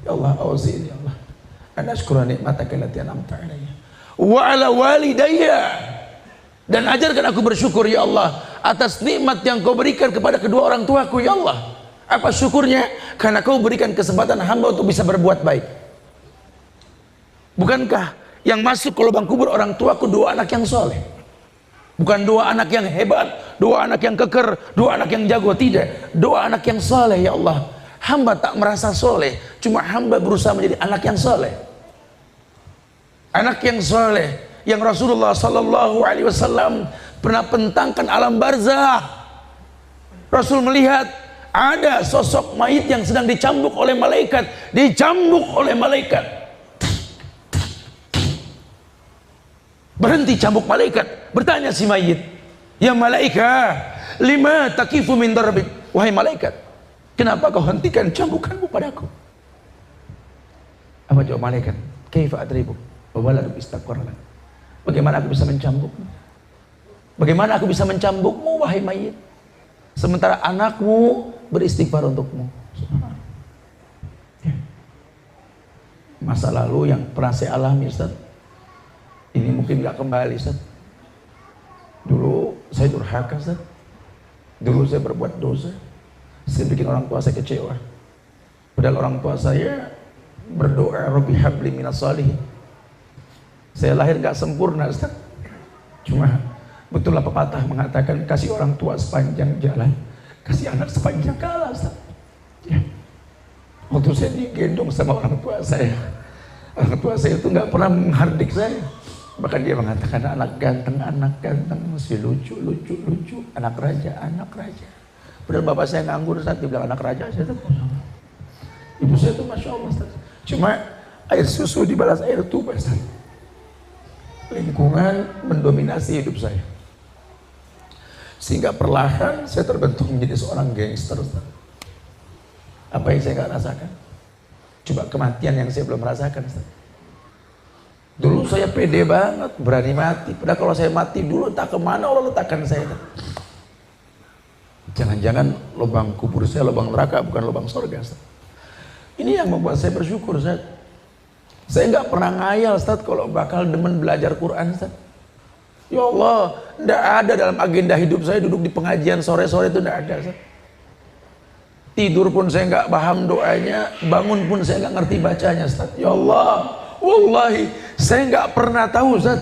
Ya Allah, awzini ya Allah an ashkura nikmataka allati an'amta alayya wa ala walidayya, dan ajarkan aku bersyukur ya Allah atas nikmat yang kau berikan kepada kedua orang tuaku ya Allah. Apa syukurnya? Karena kau berikan kesempatan hamba untuk bisa berbuat baik. Bukankah yang masuk ke lubang kubur orang tuaku dua anak yang soleh? Bukan dua anak yang hebat, dua anak yang keker, dua anak yang jago, tidak. Dua anak yang soleh ya Allah. Hamba tak merasa soleh, cuma hamba berusaha menjadi anak yang soleh. Anak yang soleh yang Rasulullah Sallallahu Alaihi Wasallam pernah pentangkan alam barzah. Rasul melihat ada sosok mayit yang sedang dicambuk oleh malaikat, Berhenti cambuk malaikat, bertanya si mayit, ya malaikat, lima takifu min darbik, wahai malaikat, kenapa kau hentikan cambukanmu padaku? Apa jawab malaikat? Kaifa adribu wa waladuk istaqarra. Bagaimana aku bisa mencambukmu? Bagaimana aku bisa mencambukmu wahai mayit, sementara anakmu beristighfar untukmu? Masa lalu yang pernah saya alami, Ustaz, ini mungkin gak kembali, Ustaz. Dulu saya durhaka, Ustaz. Dulu saya berbuat dosa, saya bikin orang tua saya kecewa. Padahal orang tua saya berdoa, Rabbi habli minas shalihin. Saya lahir gak sempurna, Ustaz. Cuma betul lah pepatah mengatakan, kasih orang tua sepanjang jalan, kasih anak sepanjang kala, Ustaz. Ya. Waktu saya digendong sama orang tua saya itu gak pernah menghardik saya. Bahkan dia mengatakan, anak ganteng, masih lucu, anak raja. Padahal bapak saya nganggur saat dibilang anak raja. Ibu saya itu Masya Allah, Ustaz. Cuma air susu dibalas air tuba, Ustaz. Lingkungan mendominasi hidup saya, sehingga perlahan saya terbentuk menjadi seorang gangster, Ustaz. Apa yang saya gak rasakan? Coba kematian yang saya belum rasakan, Ustaz. Dulu saya pede banget, berani mati. Padahal kalau saya mati dulu, tak kemana Allah letakkan saya. Jangan-jangan lubang kubur saya lubang neraka, bukan lubang surga, Ustaz. Ini yang membuat saya bersyukur, Ustaz. Saya nggak pernah ngayal, Ustaz, kalau bakal demen belajar Quran, Ustaz. Ya Allah, nggak ada dalam agenda hidup saya duduk di pengajian sore-sore, itu nggak ada, Ustaz. Tidur pun saya nggak paham doanya, bangun pun saya nggak ngerti bacanya, Ustaz. Ya Allah, wallahi saya nggak pernah tahu, Ustaz.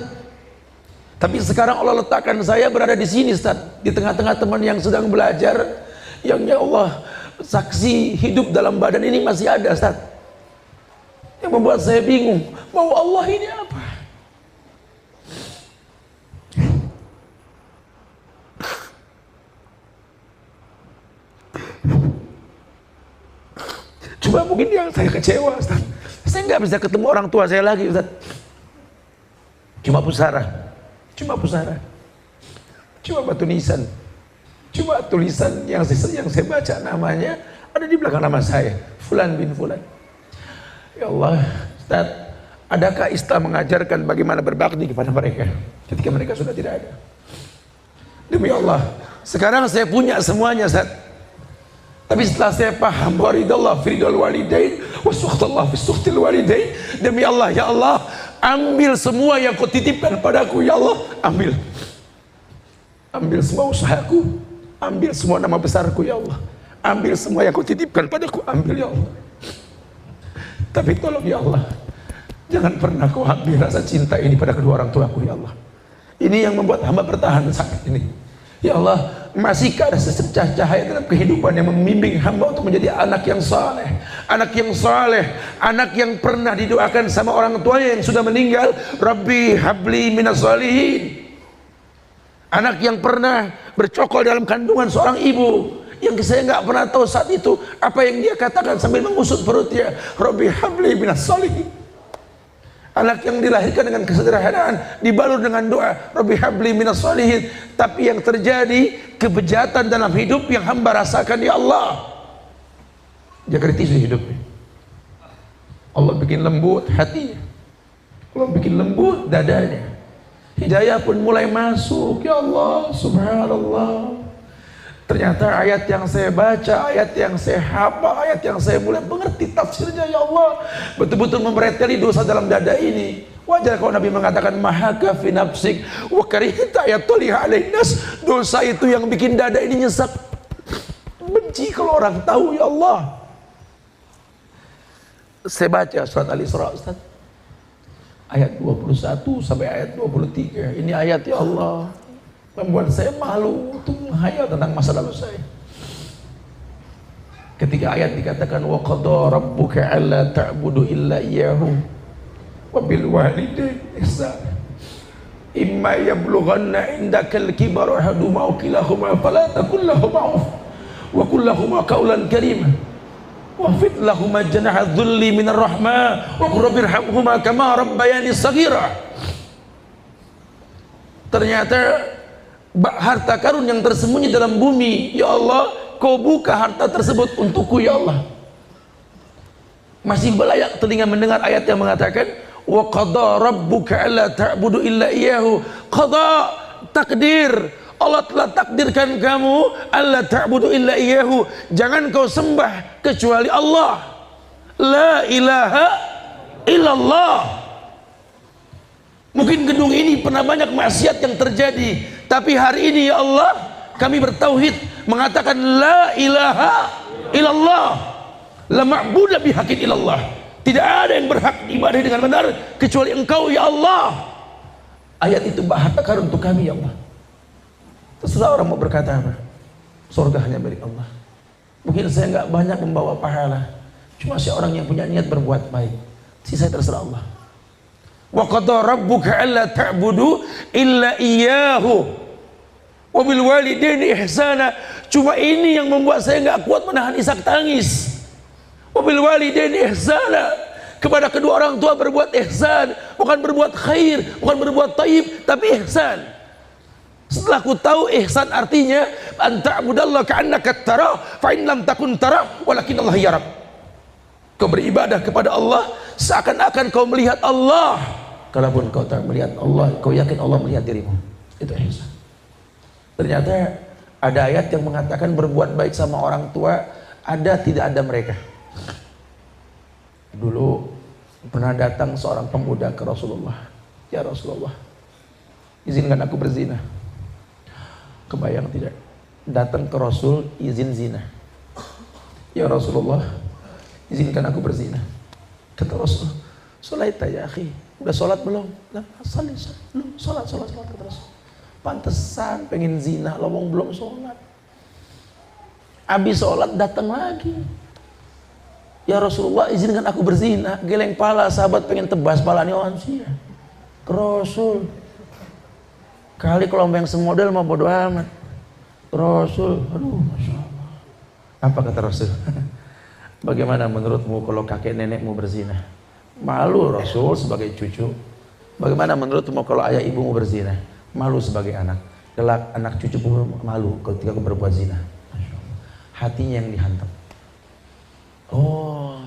Tapi sekarang Allah letakkan saya berada di sini, Ustaz, di tengah-tengah teman yang sedang belajar, yang ya Allah, saksi hidup dalam badan ini masih ada, Ustaz. Yang membuat saya bingung, mau Allah ini apa? Cuma mungkin yang saya kecewa, Ustaz, saya nggak bisa ketemu orang tua saya lagi, Ustaz. Cuma pusara, cuma batu nisan, cuma tulisan yang saya baca namanya ada di belakang nama saya, Fulan bin Fulan. Ya Allah, Ustaz, adakah Islam mengajarkan bagaimana berbakti kepada mereka ketika mereka sudah tidak ada? Demi Allah, sekarang saya punya semuanya, Ustaz. Tapi setelah saya paham, waridallah firidal walidain wasukhtallah fisukhtil walidain, demi Allah, ya Allah, ambil semua yang kau titipkan padaku, ya Allah, ambil semua usahaku, ambil semua nama besarku, ya Allah, ambil semua yang kau titipkan padaku, ambil, ya Allah. Tapi tolong, ya Allah, jangan pernah kau ambil rasa cinta ini pada kedua orang tuaku, ya Allah. Ini yang membuat hamba bertahan saat ini, ya Allah. Masihkah ada secercah cahaya dalam kehidupan yang membimbing hamba untuk menjadi anak yang saleh, anak yang pernah didoakan sama orang tuanya yang sudah meninggal, Rabbi habli minas shalihin. Anak yang pernah bercokol dalam kandungan seorang ibu yang saya nggak pernah tahu saat itu apa yang dia katakan sambil mengusut perutnya, Rabbi habli minas shalihin. Anak yang dilahirkan dengan kesederhanaan, dibalur dengan doa, Rabbi habli minas shalihin. Tapi yang terjadi kebejatan dalam hidup yang hamba rasakan, ya Allah, dia kritis di hidupnya. Allah bikin lembut hatinya, Allah bikin lembut dadanya, hidayah pun mulai masuk. Ya Allah, subhanallah, Ternyata ayat yang saya baca, ayat yang saya hafal, ayat yang saya mulai mengerti tafsirnya, ya Allah, betul-betul membereteli dosa dalam dada ini. Wajar kalau Nabi mengatakan mahaka fi nafsik wa karihta ayatuliha alaihin nas. Dosa itu yang bikin dada ini nyesek. Benci kalau orang tahu, ya Allah. Saya baca surat Al-Isra, Ustaz, ayat 21 sampai ayat 23. Ini ayat, ya Allah, membuat saya malu untuk menghayal tentang masa lalu saya. Ketika ayat dikatakan wa qada rabbuka alla ta'budu illa iyyahu wa bil walidaini ihsana imma yablughanna indakal kibara ahaduhuma aw kilahuma fala taqul lahumā uff wa qul lahumā qawlan karīman wafid lahumā janaha dhulli minar rahmah wa qur rabbirhamhumā kamā rabbayani shaghīrā. Ternyata harta karun yang tersembunyi dalam bumi, ya Allah, kau buka harta tersebut untukku, ya Allah. Masih belayak telinga mendengar ayat yang mengatakan wa qada rabbuka alla ta'budu illa iyyahu. Qada, takdir, Allah telah takdirkan kamu alla ta'budu illa iyyahu, jangan kau sembah kecuali Allah. La ilaha illallah. Mungkin gedung ini pernah banyak maksiat yang terjadi, tapi hari ini, ya Allah, kami bertauhid, mengatakan la ilaha illallah, la ma'budu bihaqqin illallah. Tidak ada yang berhak diibadahi dengan benar kecuali Engkau, ya Allah. Ayat itu harta karun untuk kami, ya Allah. Terserah orang mau berkata apa. Surga hanya milik Allah. Mungkin saya nggak banyak membawa pahala, cuma saya orang yang punya niat berbuat baik. Sisa terserah Allah. Wa qada rabbuka alla ta'budu illa iyyahu wa bil walidaini ihsana. Cuma ini yang membuat saya enggak kuat menahan isak tangis. Wa bil walidaini ihsana, kepada kedua orang tua berbuat ihsan, bukan berbuat khair, bukan berbuat thayyib, tapi ihsan. Setelah ku tahu ihsan artinya an ta'budallaha ka'annaka tarah fa in lam takun tarah walakin Allah yarak. Kau beribadah kepada Allah seakan-akan kau melihat Allah. Kalaupun kau tak melihat Allah, kau yakin Allah melihat dirimu. Itu ihsan. Ternyata ada ayat yang mengatakan berbuat baik sama orang tua ada tidak ada mereka. Dulu pernah datang seorang pemuda ke Rasulullah. Ya Rasulullah, izinkan aku berzina. Kebayang tidak? Datang ke Rasul izin zina. Ya Rasulullah, izinkan aku berzina. Kata Rasul, "Sholaita ya akhi." Udah sholat belum? Belum. Sholat kata Rasul. Pantesan pengen zina, lowong belum sholat. Habis sholat datang lagi. Ya Rasulullah, izinkan aku berzina. Geleng pala, sahabat pengen tebas palanya manusia. Ke Rasul. Kali kalau yang semodel mau bodo amat. Rasul, aduh, masya Allah. Apa kata Rasul? Bagaimana menurutmu kalau kakek nenekmu berzina? Malu Rasul sebagai cucu. Bagaimana menurutmu kalau ayah ibumu berzina? Malu sebagai anak. Kelak anak cucu pun malu ketika berbuat zina. Hatinya yang dihantam. Oh,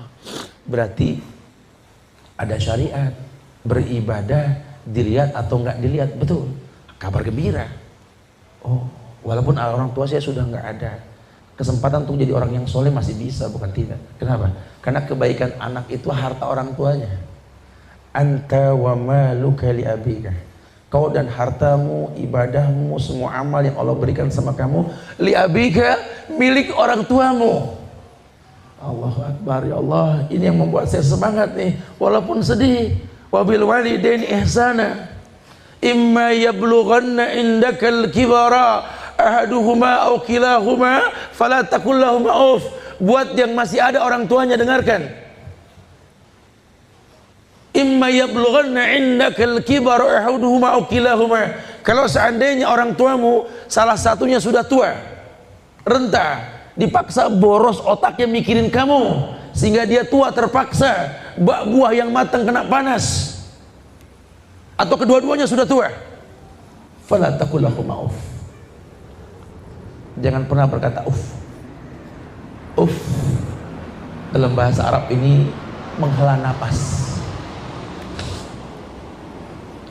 berarti ada syariat. Beribadah dilihat atau enggak dilihat, betul. Kabar gembira. Oh, walaupun orang tua saya sudah enggak ada, kesempatan untuk jadi orang yang soleh masih bisa, bukan tidak. Kenapa? Karena kebaikan anak itu harta orang tuanya. Anta wa maluka li abika. Kau dan hartamu, ibadahmu, semua amal yang Allah berikan sama kamu, li abika, milik orang tuamu. Allahu Akbar, ya Allah. Ini yang membuat saya semangat nih, walaupun sedih. Wabil walidaini ihsana. Imma yablughanna indakal kibara ahaduhuma aw kilahuma fala taqul lahumā uff. Buat yang masih ada orang tuanya, dengarkan. Imma yablughanna indakal kibara ahaduhuma aw kilahuma. Kalau seandainya orang tuamu salah satunya sudah tua, renta, dipaksa boros otaknya mikirin kamu sehingga dia tua terpaksa, buah yang matang kena panas, atau kedua-duanya sudah tua, fala taqul lahumā uff. Jangan pernah berkata uff. Uff dalam bahasa Arab ini menghela napas.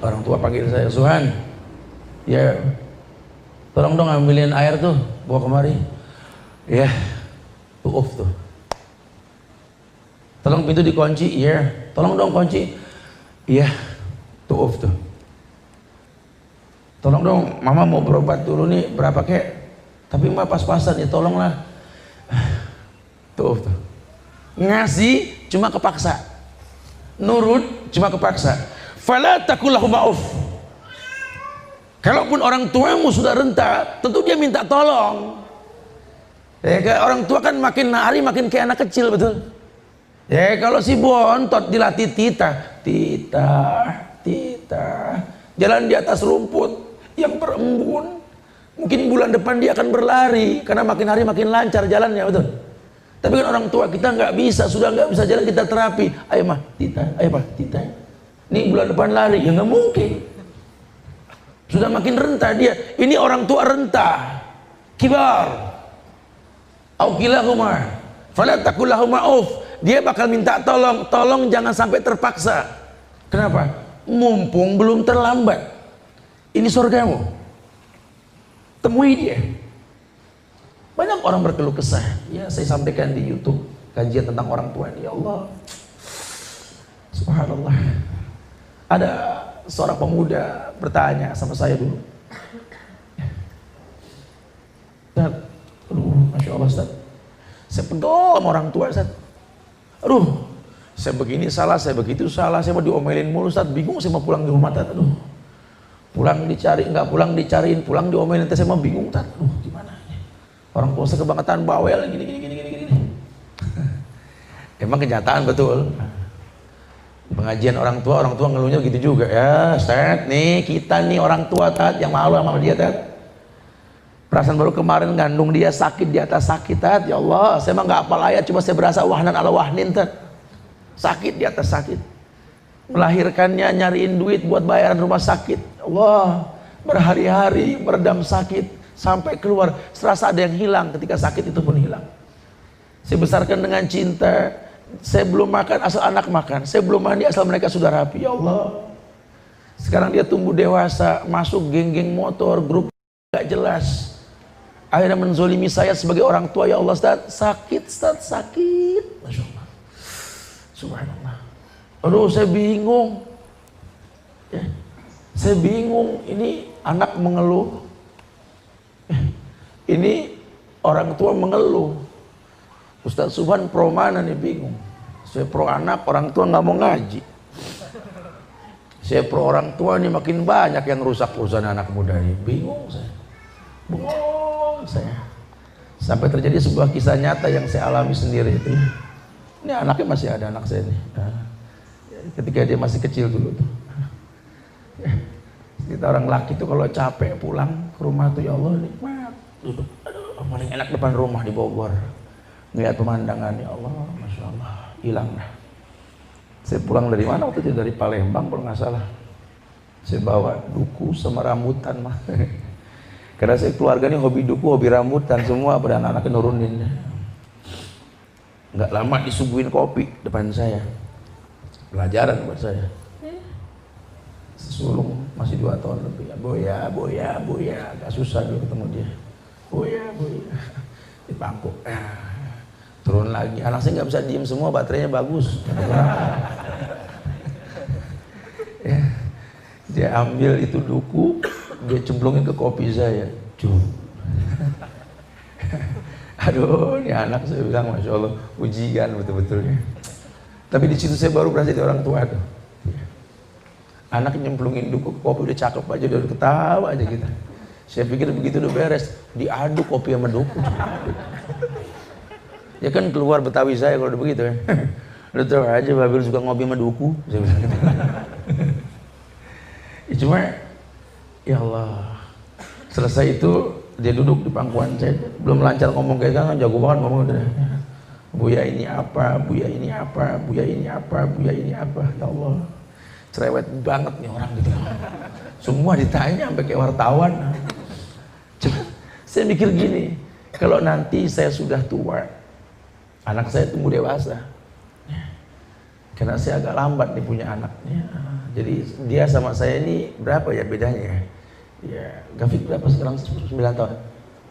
Orang tua panggil saya Suhan, ya Tolong dong ambilin air tuh, bawa kemari. Ya, tuh off tuh. Tolong pintu dikunci, iya. Tolong dong kunci, iya. Tuh off tuh. Tolong dong, mama mau berobat dulu nih, berapa kek? Tapi mama pas-pasan ya, tolonglah. Tuh off tuh. Ngasih cuma kepaksa, nurut cuma kepaksa. Fala taqul lahum uff. Kalaupun orang tuamu sudah renta, tentu dia minta tolong. Ya, orang tua kan makin hari makin kayak anak kecil, betul? Ya, kalau si bontot dilatih tita, jalan di atas rumput yang berembun, mungkin bulan depan dia akan berlari karena makin hari makin lancar jalannya, betul? Tapi kan orang tua kita nggak bisa, sudah nggak bisa jalan, kita terapi. Ayo mah, tita, ayo mah, tita. Nih bulan depan lari, ya nggak mungkin. Sudah makin renta dia. Ini orang tua renta, kibar. Au kilahuma, fala taqul lahuma uff. Dia bakal minta tolong, tolong jangan sampai terpaksa. Kenapa? Mumpung belum terlambat. Ini surgamu. Temui dia. Banyak orang berkeluh kesah. Ya, saya sampaikan di YouTube kajian tentang orang tua ini. Ya Allah, subhanallah. Ada seorang pemuda bertanya sama saya dulu. Ustaz, aduh, masya Allah Ustaz, saya pegel sama orang tua Ustaz. Aduh, saya begini salah, saya begitu salah, saya mau diomelin mulu Ustaz, bingung saya mau pulang di rumah Ustaz. Aduh, pulang dicari, nggak pulang dicariin, pulang diomelin, saya mau bingung Ustaz. Aduh, gimana? Orang tua saya kebangetan bawel, gini. Emang kenyataan betul. Pengajian orang tua ngeluhnya gitu juga ya. Ustaz, nih kita nih orang tua Tat yang malu sama dia Tat. Perasaan baru kemarin ngandung dia sakit di atas sakit Tat. Ya Allah, saya mah nggak hafal ayat, cuma saya berasa wahnan ala wahnin Tat. Sakit di atas sakit. Melahirkannya nyariin duit buat bayaran rumah sakit. Allah, berhari-hari meredam sakit sampai keluar, serasa ada yang hilang, ketika sakit itu pun hilang. Saya besarkan dengan cinta. Saya belum makan asal anak makan, saya belum mandi asal mereka sudah rapi. Ya Allah, sekarang dia tumbuh dewasa, masuk geng-geng motor, grup gak jelas, akhirnya menzolimi saya sebagai orang tua. Ya Allah Ustaz, sakit Ustaz, sakit. Masya Allah, subhanallah. Aduh, saya bingung ya. Saya bingung, ini anak mengeluh, ini orang tua mengeluh. Ustaz Subhan pro mana nih, bingung. Saya pro anak, orang tua nggak mau ngaji. Saya pro orang tua nih, makin banyak yang rusak urusan anak muda ini. Bingung saya. Bengong saya. Sampai terjadi sebuah kisah nyata yang saya alami sendiri itu. Ini anaknya masih ada, anak saya nih. Ketika dia masih kecil dulu tuh. Kita orang laki tuh kalau capek pulang ke rumah tuh, ya Allah nikmat. Duduk, aduh, paling enak depan rumah di Bogor. Melihat pemandangan, ya Allah, masya Allah, hilang dah. Saya pulang dari mana waktu itu, dari Palembang kalau nggak salah. Saya bawa duku sama rambutan mah. Karena saya keluarga ini hobi duku, hobi rambutan semua, pada anak-anaknya nurunin. Nggak lama disuguhin kopi depan saya. Pelajaran buat saya. Sulung masih 2 tahun lebih. Boya, agak susah dulu ketemu dia. Boya, di bangku. Turun lagi, anak saya nggak bisa diem semua, baterainya bagus. Ya, dia ambil itu duku, dia cemplungin ke kopi saya. Aduh, ini anak, saya bilang masya Allah, ujian betul-betulnya. Tapi di situ saya baru berasa jadi orang tua tuh. Anak nyemplungin duku ke kopi udah cakep aja, udah ketawa aja kita. Saya pikir begitu udah beres, diaduk kopi sama duku. Ya kan keluar Betawi saya kalau udah begitu ya. Udah tahu aja Babil suka ngopi sama duku. Ya cuma, ya Allah. Selesai itu dia duduk di pangkuan saya, belum lancar ngomong kayak kan, jago banget ngomong udah. Buya ini apa, Buya ini apa, Buya ini apa, Buya ini apa. Ya Allah, cerewet banget nih orang gitu. Semua ditanya sampai kayak wartawan. Cuma saya mikir gini, kalau nanti saya sudah tua, anak saya tumbuh dewasa, karena saya agak lambat nih punya anaknya. Jadi dia sama saya ini berapa ya bedanya? Ya, Gafik berapa sekarang? 9 tahun.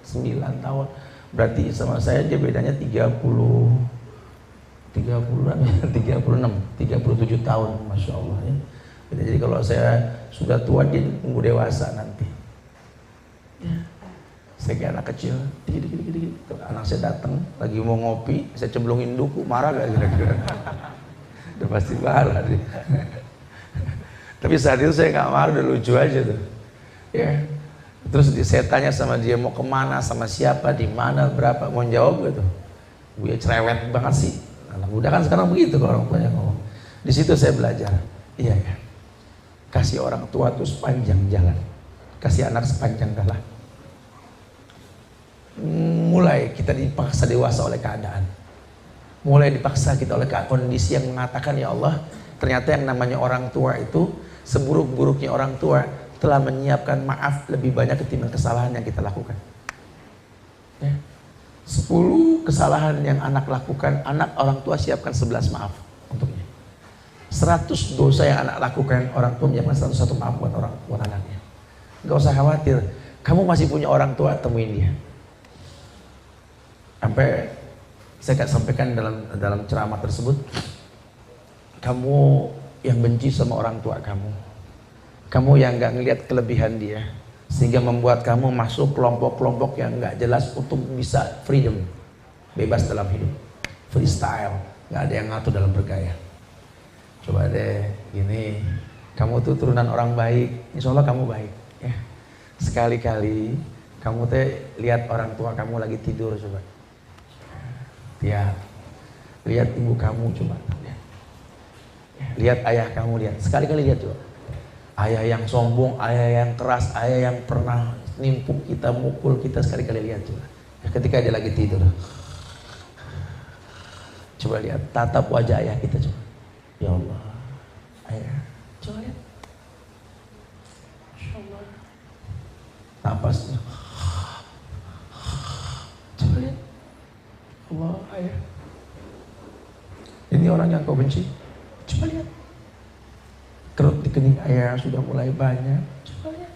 9 tahun. Berarti sama saya dia bedanya 37 tahun, Masya Allah ya. Jadi kalau saya sudah tua, dia tunggu dewasa nanti ya. Saya kayak anak kecil, dikit. Anak saya datang lagi mau ngopi, saya cemplungin duku, marah gak kira-kira? Udah pasti marah dia. Tapi saat itu saya gak marah, udah lucu aja tuh ya. Terus saya tanya sama dia mau kemana, sama siapa, di mana, berapa, mau jawab gitu. Gue cerewet banget sih. Anak muda kan sekarang begitu kalau orang tuanya ngomong. Di situ saya belajar. Iya ya. Kasih orang tua tuh sepanjang jalan. Kasih anak sepanjang jalan. Mulai kita dipaksa dewasa oleh keadaan. Mulai dipaksa kita oleh kondisi yang mengatakan, ya Allah, ternyata yang namanya orang tua itu, seburuk-buruknya orang tua telah menyiapkan maaf lebih banyak ketimbang kesalahan yang kita lakukan ya. 10 kesalahan yang anak lakukan, anak orang tua siapkan 11 maaf untuknya. 100 dosa yang anak lakukan, orang tua menyiapkan 101 maaf buat orang tua anaknya. Gak usah khawatir, kamu masih punya orang tua, temuin dia. Sampai saya sampaikan dalam ceramah tersebut, kamu yang benci sama orang tua kamu yang gak ngelihat kelebihan dia, sehingga membuat kamu masuk kelompok-kelompok yang gak jelas untuk bisa freedom, bebas dalam hidup, freestyle, gak ada yang ngatur dalam bergaya. Coba deh gini, kamu tuh turunan orang baik, insya Allah kamu baik ya. Sekali-kali kamu teh lihat orang tua kamu lagi tidur, coba lihat ibu kamu, coba lihat ayah kamu, lihat sekali-kali, lihat coba. Ayah yang sombong, ayah yang keras, ayah yang pernah nimpuk kita, mukul kita, sekali-kali lihat coba. Ketika dia lagi tidur, coba lihat tatap wajah ayah kita, coba. Ya Allah, ayah, coba lihat. Masya Allah. Napasnya, coba lihat. Allah, ayah. Ini orang yang kau benci, coba lihat. Kerut di kening ayah sudah mulai banyak, coba lihat.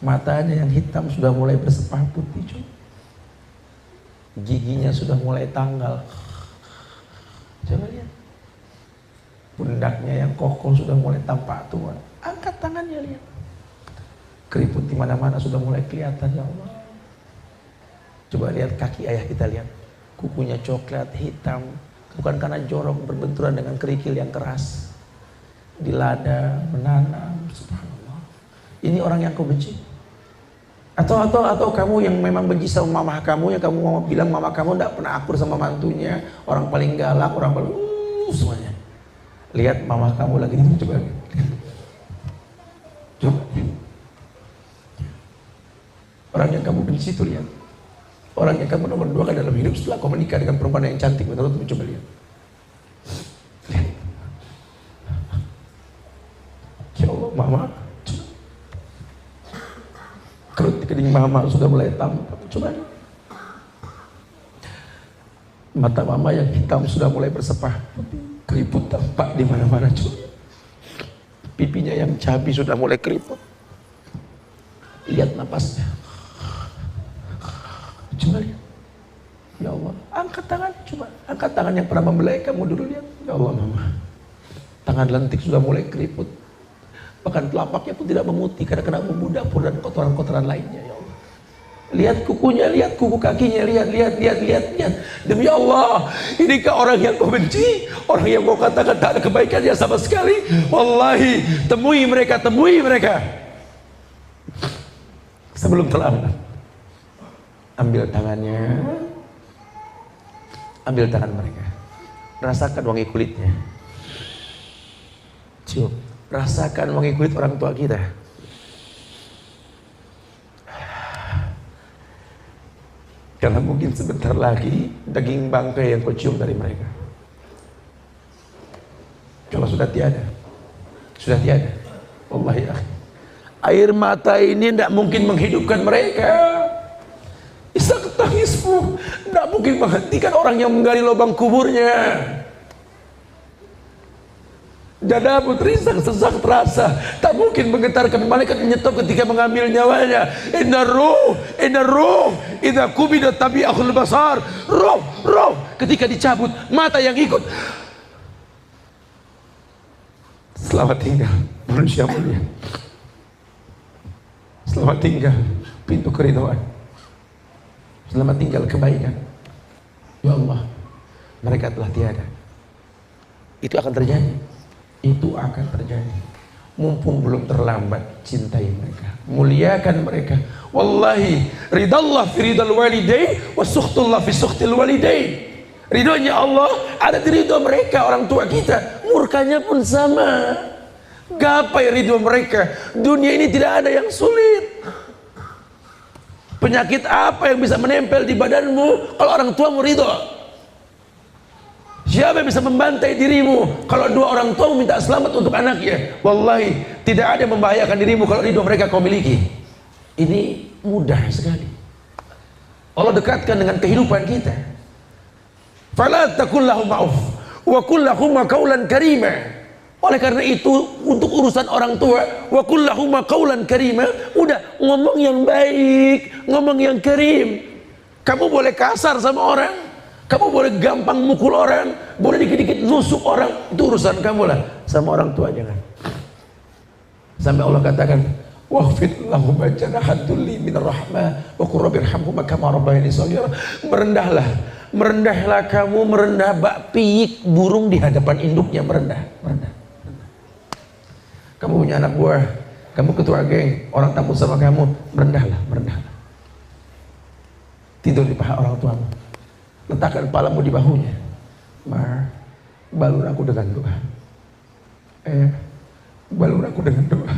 Matanya yang hitam sudah mulai bersepah putih, coba. Giginya sudah mulai tanggal, coba lihat. Pundaknya yang kokoh sudah mulai tampak tua, angkat tangannya, lihat. Keriput di mana-mana sudah mulai kelihatan, ya Allah. Coba lihat kaki ayah kita, lihat. Kukunya coklat, hitam. Bukan karena jorok berbenturan dengan kerikil yang keras. Dilada, menanam, subhanallah. Ini orang yang kau benci? Atau kamu yang memang benci sama mama kamu, yang kamu mau bilang mama kamu tidak pernah akur sama mantunya, orang paling galak, orang paling semuanya. Lihat mama kamu lagi ini, coba. Coba. Orang yang kamu benci itu, lihat. Orang yang kamu nomor 2 kan dalam hidup setelah kau menikah dengan perempuan yang cantik, menurut coba lihat. Ya Allah, mama, kerut di kening mama sudah mulai tampak, coba lihat. Mata mama yang hitam sudah mulai bersepah, keriput tampak di mana-mana, coba. Pipinya yang cabi sudah mulai keriput. Lihat napasnya. Coba lihat. Ya Allah, angkat tangan, coba. Angkat tangan yang pernah membelai kamu dulu, lihat. Ya Allah, mama. Tangan lentik sudah mulai keriput. Bahkan telapaknya pun tidak memutih karena kena bumbu dapur dan kotoran-kotoran lainnya, ya Allah. Lihat kukunya, lihat kuku kakinya, lihat. Demi Allah, inikah orang yang kau benci? Orang yang kau katakan tak ada kebaikannya sama sekali? Wallahi, temui mereka. Sebelum terlambat. Ambil tangannya, ambil tangan mereka, rasakan wangi kulitnya, cium, rasakan wangi kulit orang tua kita. Karena mungkin sebentar lagi daging bangkai yang kau cium dari mereka, kalau sudah tiada, wallahi ya, air mata ini tidak mungkin menghidupkan mereka. Isak tangismu tidak mungkin menghentikan orang yang menggali lubang kuburnya. Dadamu terisak sesak terasa, tak mungkin menggetarkan. Malaikat menyetop ketika mengambil nyawanya. Inna ruh idza qubida tabi'ahul basar. Roh ketika dicabut, mata yang ikut. Selamat tinggal manusia mulia. Selamat tinggal pintu keridhaan. Selamat tinggal kebaikan. Ya Allah, mereka telah tiada. Itu akan terjadi. Itu akan terjadi. Mumpung belum terlambat, cintai mereka, muliakan mereka. Wallahi, ridallah fi ridal walidain wa sukhtullah fi sukhtil walidain. Ridhonya Allah ada di ridho mereka, orang tua kita. Murkanya pun sama. Gapai ridho mereka. Dunia ini tidak ada yang sulit. Penyakit apa yang bisa menempel di badanmu kalau orang tuamu ridho? Siapa yang bisa membantai dirimu kalau dua orang tua minta selamat untuk anaknya? Wallahi, tidak ada yang membahayakan dirimu kalau ridho mereka kau miliki. Ini mudah sekali. Allah dekatkan dengan kehidupan kita. Fala takul lahum ma'uf wa qul lahum qawlan karima. Oleh karena itu, untuk urusan orang tua, wa qul lahum qawlan karima, udah ngomong yang baik, ngomong yang karim. Kamu boleh kasar sama orang, kamu boleh gampang mukul orang, boleh dikit-dikit nusuk orang, itu urusan kamu lah. Sama orang tua jangan. Sampai Allah katakan, wahfid lahum janahat dzulli minar rahmah wa qur rabbirhamhuma kama rabbayani shaghira. Merendahlah kamu, merendah bak piyik burung di hadapan induknya, merendah. Kamu punya anak buah, kamu ketua geng, orang takut sama kamu, merendahlah. Tidur di paha orang tuamu, letakkan kepalamu di bahunya. Balur aku dengan doa. Balur aku dengan doa.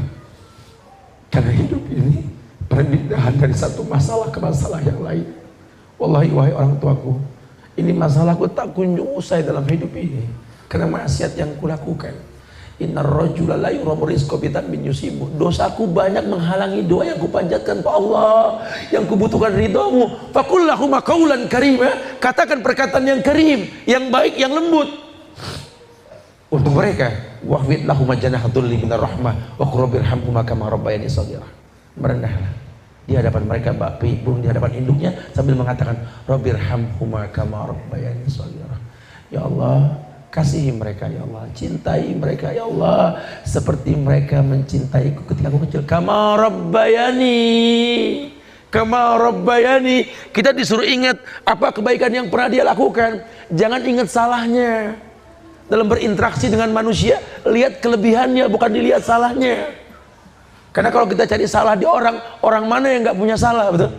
Karena hidup ini perpindahan dari satu masalah ke masalah yang lain. Wallahi, wahai orang tuaku, ini masalahku tak kunjung usai dalam hidup ini karena maksiat yang kulakukan. Innar rajula la yuramu rizqa bidzambin yusibu. Dosaku banyak menghalangi doa yang kupanjatkan ke Allah, yang kubutuhkan ridhamu. Faqul lahum qawlan karima, katakan perkataan yang karim, yang baik, yang lembut untuk mereka. Wahfid lahum janahatul minar rahmah wa qur rabbirhamhuma kama rabbayani shaghira. Merendahlah di hadapan mereka, bapi burung di hadapan induknya sambil mengatakan rabbirhamhuma kama rabbayani shaghira. Ya Allah, kasihi mereka ya Allah, cintai mereka ya Allah seperti mereka mencintaiku ketika aku kecil. Kama rabbayani. Kita disuruh ingat apa kebaikan yang pernah dia lakukan, jangan ingat salahnya. Dalam berinteraksi dengan manusia, lihat kelebihannya, bukan dilihat salahnya. Karena kalau kita cari salah di orang mana yang nggak punya salah, betul?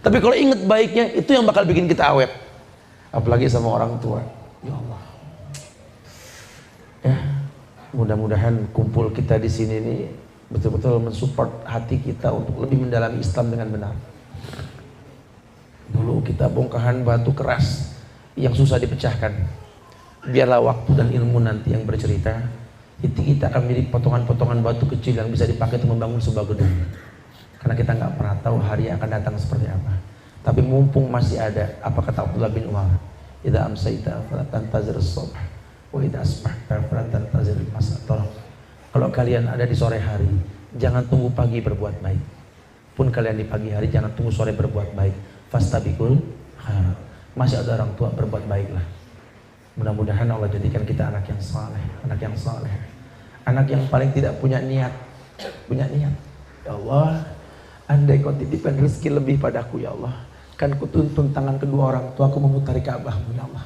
Tapi kalau ingat baiknya, itu yang bakal bikin kita awet. Apalagi sama orang tua. Ya Allah. Ya, mudah-mudahan kumpul kita di sini ini betul-betul mensupport hati kita untuk lebih mendalami Islam dengan benar. Dulu kita bongkahan batu keras yang susah dipecahkan. Biarlah waktu dan ilmu nanti yang bercerita. Kita akan menjadi potongan-potongan batu kecil yang bisa dipakai untuk membangun sebuah gedung. Karena kita nggak pernah tahu hari yang akan datang seperti apa. Tapi mumpung masih ada, apa kata Abdullah bin Umar? Idza amsayta fala tantazir as-subh. Wa idza asbahta fala tantazir al-masa. Kalau kalian ada di sore hari, jangan tunggu pagi berbuat baik. Pun kalian di pagi hari, jangan tunggu sore berbuat baik. Fastabiqul khairat. Masih ada orang tua, berbuat baiklah. Mudah-mudahan Allah jadikan kita anak yang saleh, anak yang paling tidak punya niat. Ya Allah, andai kau titipkan rezeki lebih padaku ya Allah, kan kutuntun tangan kedua orang tuaku memutari Ka'bahmu ya Allah.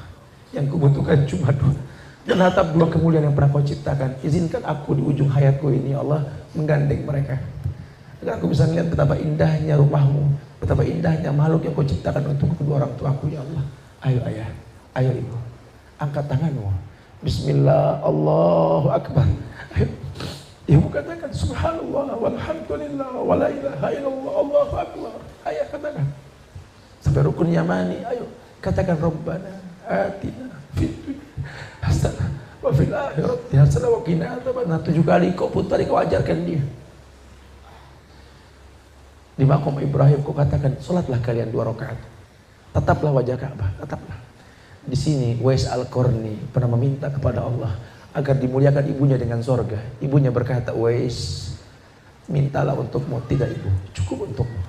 Yang kubutuhkan cuma doa dan hatap dua kemuliaan yang pernah kau ciptakan. Izinkan aku di ujung hayatku ini ya Allah menggandeng mereka, agar aku bisa melihat betapa indahnya rumahmu, betapa indahnya makhluk yang kau ciptakan untuk kedua orang tuaku ya Allah. Ayo ayah, ayo ibu, angkat tanganmu. Bismillah, Allahu Akbar. Ayo. Ibu katakan subhanallah walhamdulillah wa la ilaha illallah Allahu Akbar. Ayah katakan sampai rukun yamani. Ayo katakan Rabbana atina fid dunya hasanah wa fil akhirati hasanah wa qina adzabannar. 7 kali kau putari, kau ajarkan dia. Di maqam Ibrahim kau katakan salatlah kalian 2 rakaat. Tetaplah wajah Ka'bah, tetaplah. Di sini Uwais Al-Qarni pernah meminta kepada Allah, agar dimuliakan ibunya dengan sorga. Ibunya berkata, Uwais, mintalah untukmu. Tidak ibu, cukup untukmu.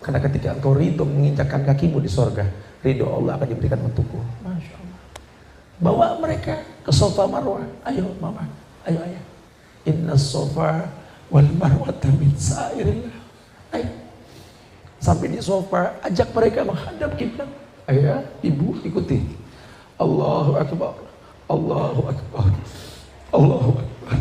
Karena ketika engkau ridho menginjakkan kakimu di sorga, ridho Allah akan diberikan untukku. Masya Allah. Bawa mereka ke Safa Marwah. Ayo mama, ayo ayah. Inna Safa wal Marwata min sa'irillah. Ayo. Sampai di Safa, ajak mereka menghadap kiblat. Ayah, ibu ikuti. Allahu Akbar, Allahu Akbar, Allahu Akbar.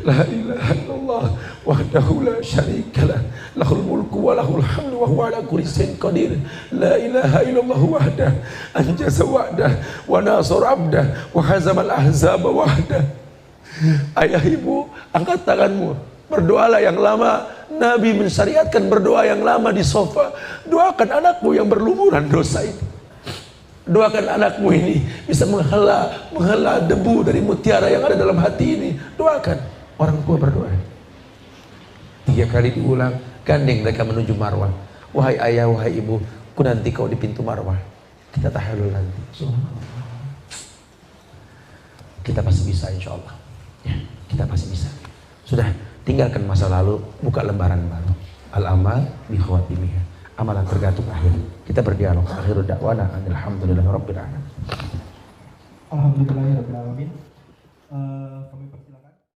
La ilaha illallah wahdahu la syarikalah, lahul mulku wa lahul hamdu wa huwa ala kulli syai'in qadir. La ilaha illallah wahdah anjaza wa'dah wa nasara 'abdah wa hazamal ahzaba wahdah. Ayah ibu, angkat tanganmu, berdoalah yang lama. Nabi mensyariatkan berdoa yang lama di sofa. Doakan anakmu yang berlumuran dosa itu. Doakan anakmu ini bisa menghela debu dari mutiara yang ada dalam hati ini. Doakan. Orang tua berdoa. 3 kali diulang, gandeng mereka menuju Marwah. Wahai ayah, wahai ibu, ku nanti kau di pintu Marwah. Kita tahallul nanti. Kita pasti bisa insya Allah. Ya, kita pasti bisa. Sudah, tinggalkan masa lalu, buka lembaran baru. Al-amal bi khawatimih. Amalan tergantung akhir. Kita berdialog. Akhirud da'wana alhamdulillahirabbil alamin. Alhamdulillahirabbil alamin. Kami